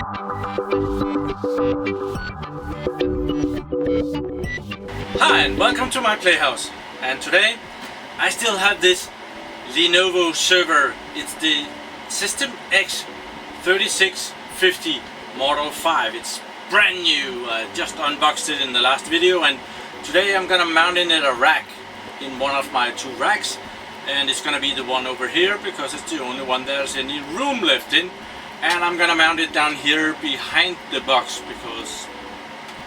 Hi and welcome to my playhouse, and today I still have this Lenovo server. It's the System x3650 Model 5. It's brand new. I just unboxed it in the last video, and today I'm gonna mount it in a rack in one of my two racks, and it's gonna be the one over here because it's the only one there's any room left in. And I'm gonna mount it down here behind the box because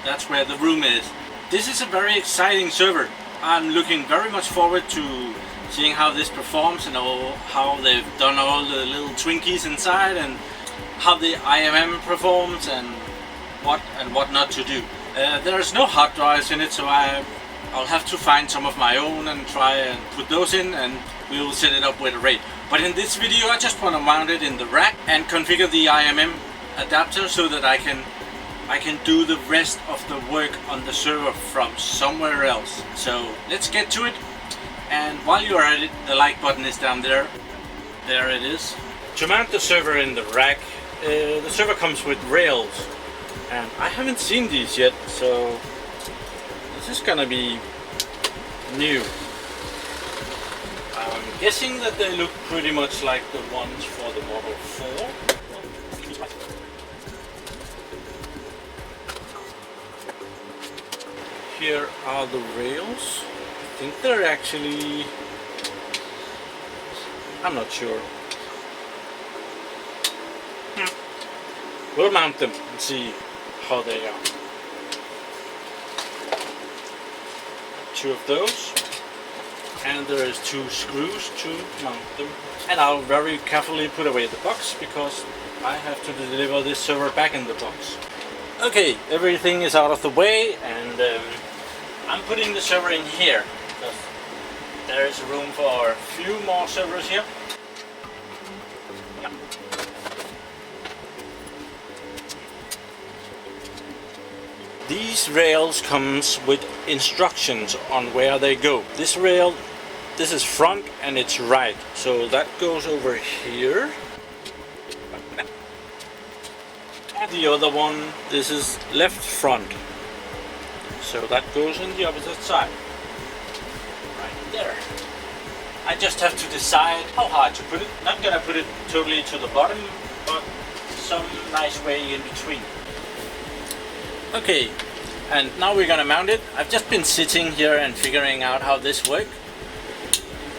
that's where the room is. This is a very exciting server. I'm looking very much forward to seeing how this performs and how they've done all the little Twinkies inside and how the IMM performs and what not to do. There's no hard drives in it, so I'll have to find some of my own and try and put those in, and we'll set it up with a RAID. But in this video I just want to mount it in the rack and configure the IMM adapter so that I can do the rest of the work on the server from somewhere else. So let's get to it, and while you are at it, the like button is down there. There it is. To mount the server in the rack, the server comes with rails, and I haven't seen these yet, so this is gonna be new. I'm guessing that they look pretty much like the ones for the Model 4. Here are the rails. I think they're actually... I'm not sure. We'll mount them and see how they are. Two of those. And there is two screws to mount them. And I'll very carefully put away the box because I have to deliver this server back in the box. Okay, everything is out of the way, and I'm putting the server in here because there is room for a few more servers here. Yeah. These rails comes with instructions on where they go. This rail, this is front and it's right, so that goes over here. And the other one, this is left front, so that goes in the opposite side. Right there. I just have to decide how hard to put it. Not gonna put it totally to the bottom, but some nice way in between. Okay, and now we're gonna mount it. I've just been sitting here and figuring out how this works,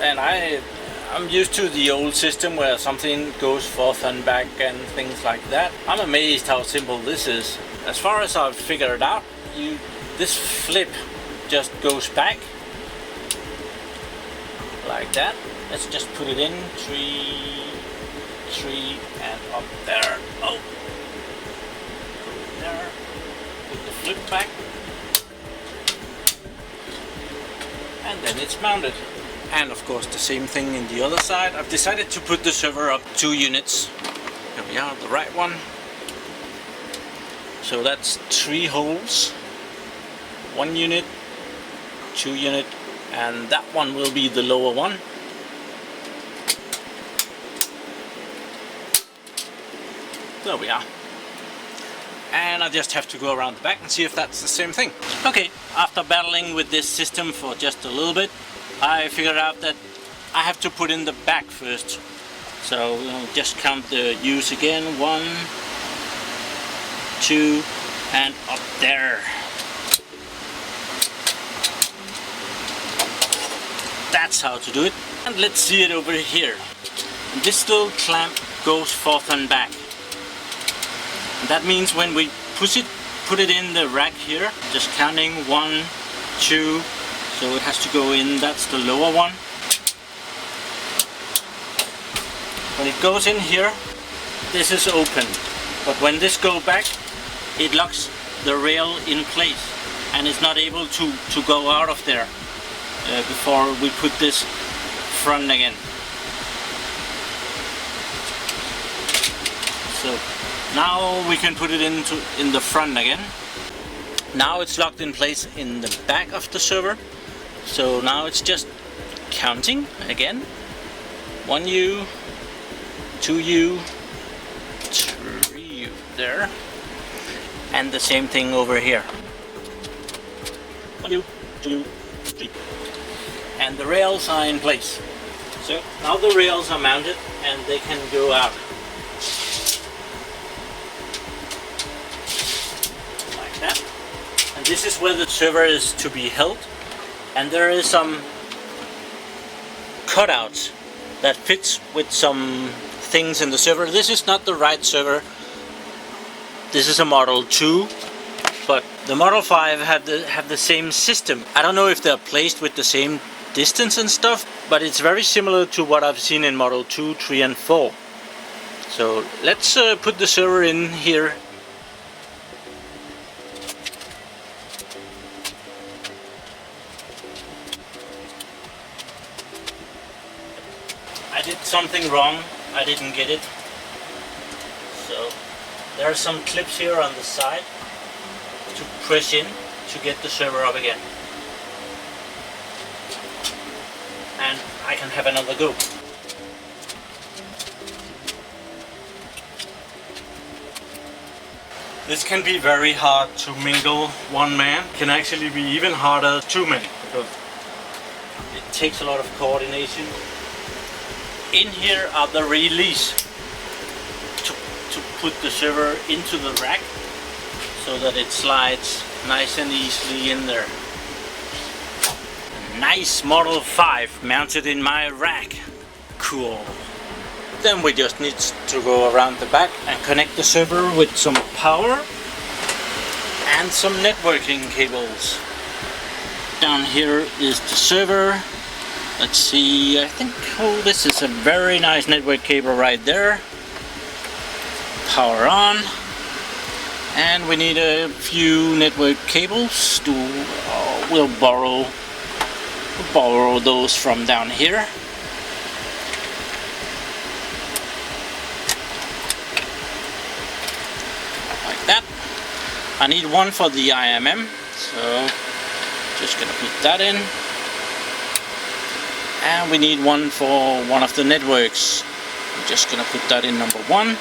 and I'm used to the old system where something goes forth and back and things like that. I'm amazed how simple this is. As far as I've figured it out, this flip just goes back like that. Let's just put it in, three, and up there. Oh, go there. Put the flip back, and then it's mounted. And of course the same thing in the other side. I've decided to put the server up 2 units. Here we are, the right one. So that's 3 holes. 1 unit, 2 unit, and that one will be the lower one. There we are. And I just have to go around the back and see if that's the same thing. Okay, after battling with this system for just a little bit, I figured out that I have to put in the back first. So we'll just count the U's again. 1, 2, and up there. That's how to do it. And let's see it over here. And this little clamp goes forth and back. And that means when we put it in the rack here, just counting 1, 2, so it has to go in, that's the lower one. When it goes in here, this is open. But when this goes back, it locks the rail in place and it's not able to go out of there before we put this front again. So now we can put it in the front again. Now it's locked in place in the back of the server. So now it's just counting again. 1U, 2U, 3U. there. And the same thing over here. 1, 2, 2, 3. And the rails are in place. So now the rails are mounted and they can go out. Like that. And this is where the server is to be held. And there is some cutouts that fits with some things in the server. This is not the right server. This is a Model 2, but the Model 5 have the same system. I don't know if they're placed with the same distance and stuff, but it's very similar to what I've seen in Model 2, 3 and 4. So let's put the server in here. I did something wrong. I didn't get it. So there are some clips here on the side to press in to get the server up again. And I can have another go. This can be very hard to mingle one man. It can actually be even harder two men because it takes a lot of coordination. In here are the release to put the server into the rack so that it slides nice and easily in there. A nice Model 5 mounted in my rack. Cool. Then we just need to go around the back and connect the server with some power and some networking cables. Down here is the server. Let's see, I think, oh, this is a very nice network cable right there. Power on. And we need a few network cables to, we'll borrow those from down here. Like that. I need one for the IMM, so just gonna put that in. And we need one for one of the networks. I'm just gonna put that in number 1.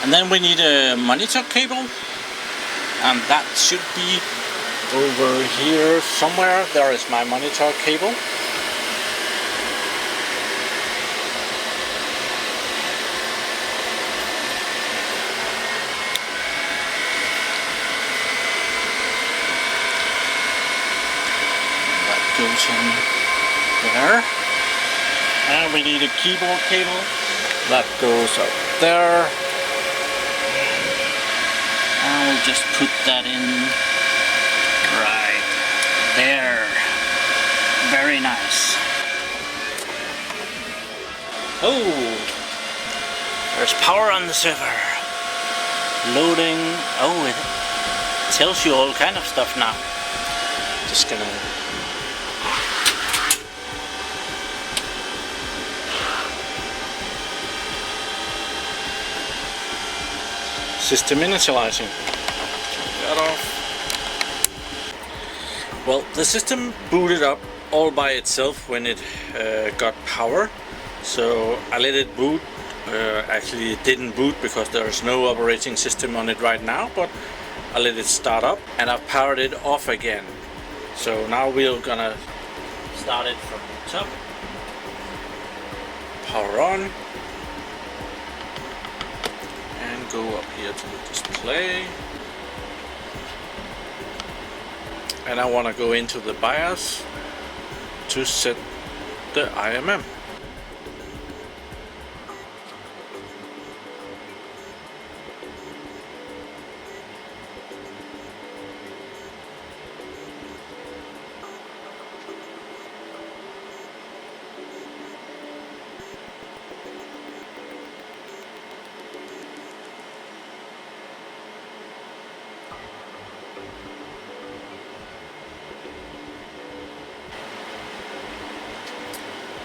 And then we need a monitor cable. And that should be over here somewhere. There is my monitor cable. That goes in there. And we need a keyboard cable that goes up there, and we'll just put that in right there. Very nice. Oh, there's power on the server. Loading. Oh, it tells you all kind of stuff now. Just gonna system initializing. That off. Well, the system booted up all by itself when it got power, so I let it boot. Actually, it didn't boot because there is no operating system on it right now, but I let it start up and I've powered it off again. So now we're gonna start it from the top. Power on. Go up here to the display, and I want to go into the BIOS to set the IMM.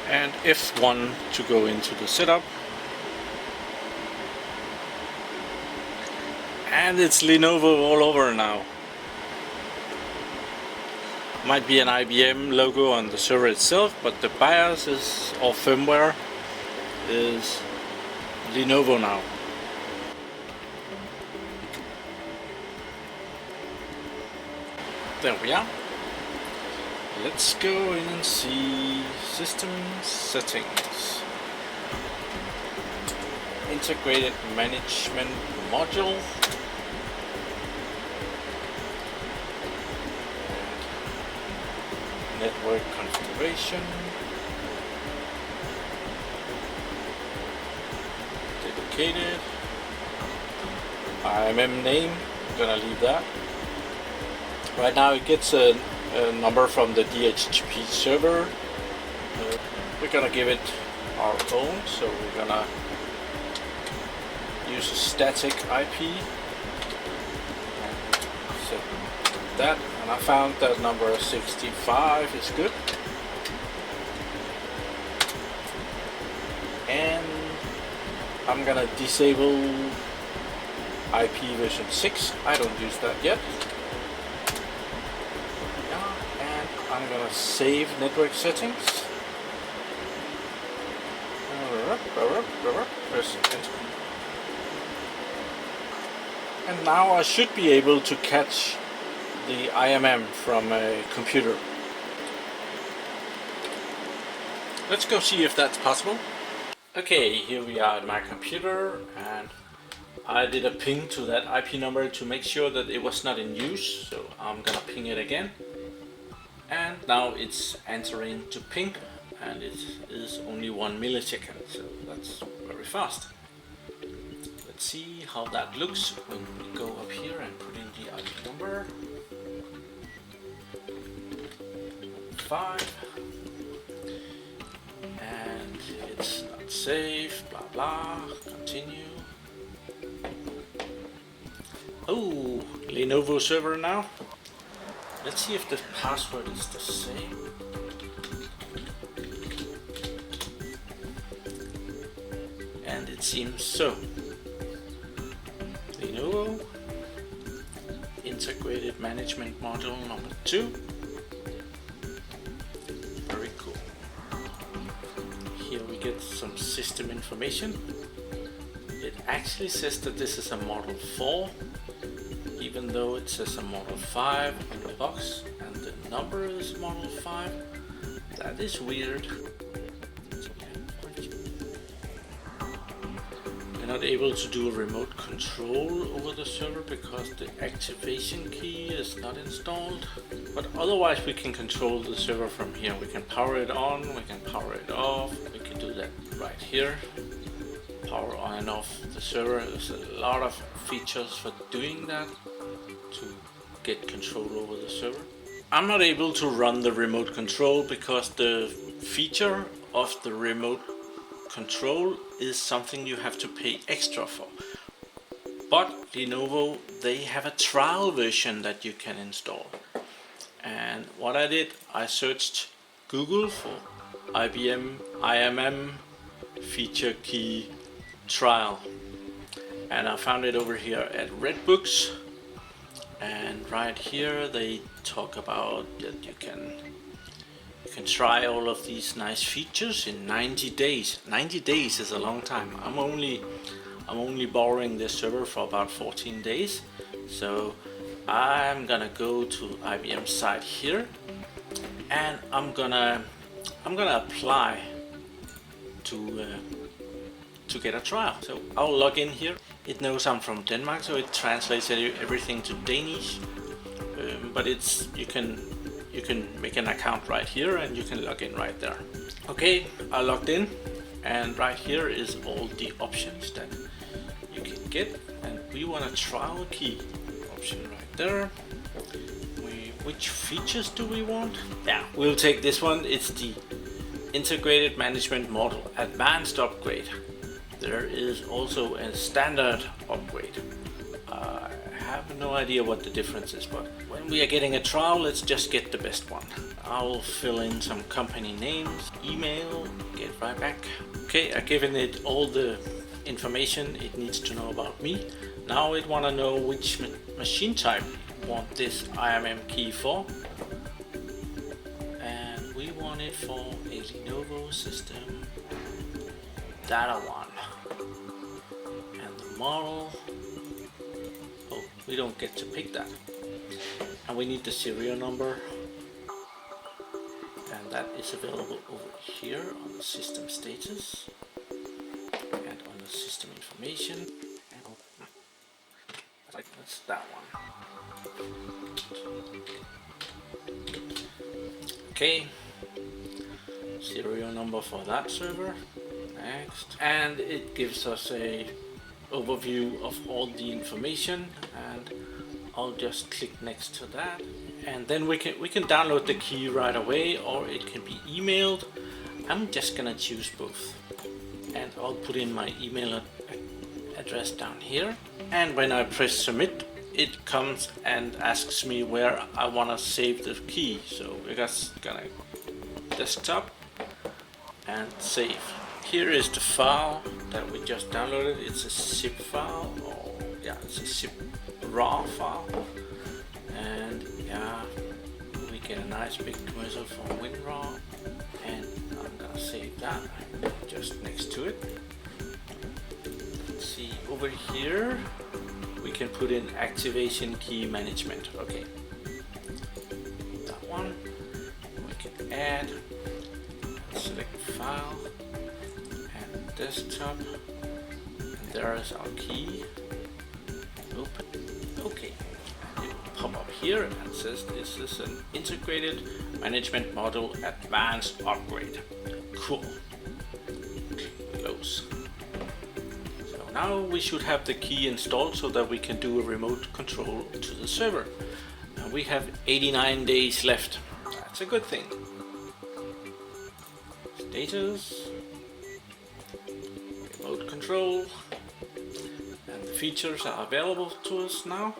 And F1 to go into the setup. And it's Lenovo all over now. Might be an IBM logo on the server itself, but the BIOS is, or firmware, is Lenovo now. There we are. Let's go in and see system settings. Integrated management module. Network configuration. Dedicated. IMM name. I'm gonna leave that. Right now it gets a number from the DHCP server. We're gonna give it our own, so we're gonna use a static IP and set that, and I found that number 65 is good. And I'm gonna disable IP version 6. I don't use that yet. And I'm gonna save network settings. Press enter. And now I should be able to catch the IMM from a computer. Let's go see if that's possible. Okay, here we are at my computer, and I did a ping to that IP number to make sure that it was not in use, so I'm gonna ping it again. And now it's answering to ping, and it is only 1 millisecond, so that's very fast. Let's see how that looks when we go up here and put in the IP number. 5. And it's not safe, blah blah, continue. Oh, Lenovo server now. Let's see if the password is the same. And it seems so. Lenovo integrated management module number 2. Very cool. Here we get some system information. It actually says that this is a model 4, even though it says a model 5 on the box, and the number is model 5. That is weird. We're not able to do a remote control over the server because the activation key is not installed. But otherwise we can control the server from here. We can power it on, we can power it off. We can do that right here. Power on and off the server. There's a lot of features for doing that to get control over the server. I'm not able to run the remote control because the feature of the remote control is something you have to pay extra for. But Lenovo, they have a trial version that you can install. And what I did, I searched Google for IBM IMM feature key trial, and I found it over here at Redbooks. And right here they talk about that you can try all of these nice features in 90 days. 90 days is a long time. I'm only borrowing this server for about 14 days. So I'm gonna go to IBM site here, and I'm gonna apply to get a trial. So I'll log in here. It knows I'm from Denmark, so it translates everything to Danish. But you can make an account right here, and you can log in right there. Okay, I logged in, and right here is all the options that you can get, and we want a trial key option right there. Which features do we want? Yeah, we'll take this one. It's the integrated management model advanced upgrade. There is also a standard upgrade. I have no idea what the difference is, but when we are getting a trial, let's just get the best one. I'll fill in some company names, email, get right back. Okay, I've given it all the information it needs to know about me. Now it want to know which machine type we want this IMM key for. And we want it for a Lenovo system data 1. And the model, oh, we don't get to pick that. and we need the serial number, and that is available over here on the system status and on the system information. That's that one. Okay, serial number for that server. Next, and it gives us a overview of all the information, and I'll just click next to that, and then we can download the key right away, or it can be emailed. I'm just gonna choose both, and I'll put in my email address down here, and when I press submit, it comes and asks me where I want to save the key. So we're just gonna desktop and save. Here is the file that we just downloaded. It's a zip file, or yeah, it's a zip raw file, and yeah, we get a nice big commercial from WinRAR, and I'm gonna save that just next to it. Let's see, over here we can put in activation key management. Okay, that one we can add, select file and desktop, and there is our key. Open. Okay, and it will pop up here and says this is an integrated management module advanced upgrade. Cool. Close. So now we should have the key installed so that we can do a remote control to the server. And we have 89 days left. That's a good thing. Status, remote control, and the features are available to us now.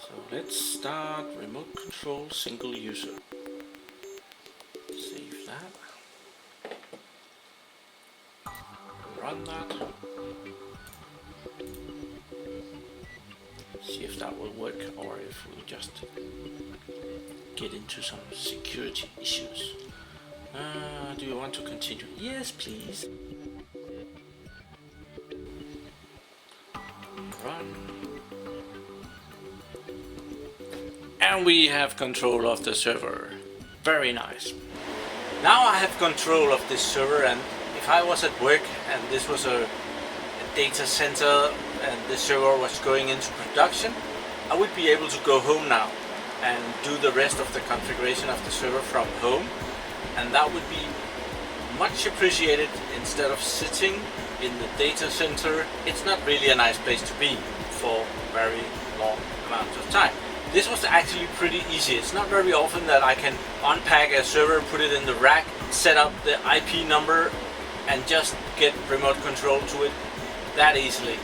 So let's start remote control single user. Save that. Run that. See if that will work, or if we just get into some security issues. Do you want to continue? Yes, please. Run. And we have control of the server. Very nice. Now I have control of this server, and if I was at work and this was a data center and the server was going into production, I would be able to go home now and do the rest of the configuration of the server from home, and that would be much appreciated instead of sitting in the data center. It's not really a nice place to be for very long amounts of time. This was actually pretty easy. It's not very often that I can unpack a server, put it in the rack, set up the IP number, and just get remote control to it that easily.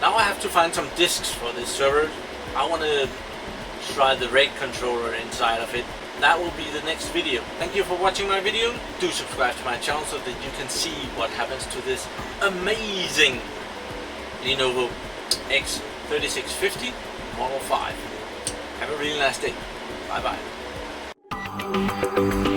Now I have to find some disks for this server. I want to try the RAID controller inside of it. That will be the next video. Thank you for watching my video. Do subscribe to my channel so that you can see what happens to this amazing Lenovo x3650 Model 5. Have a really nice day. Bye bye.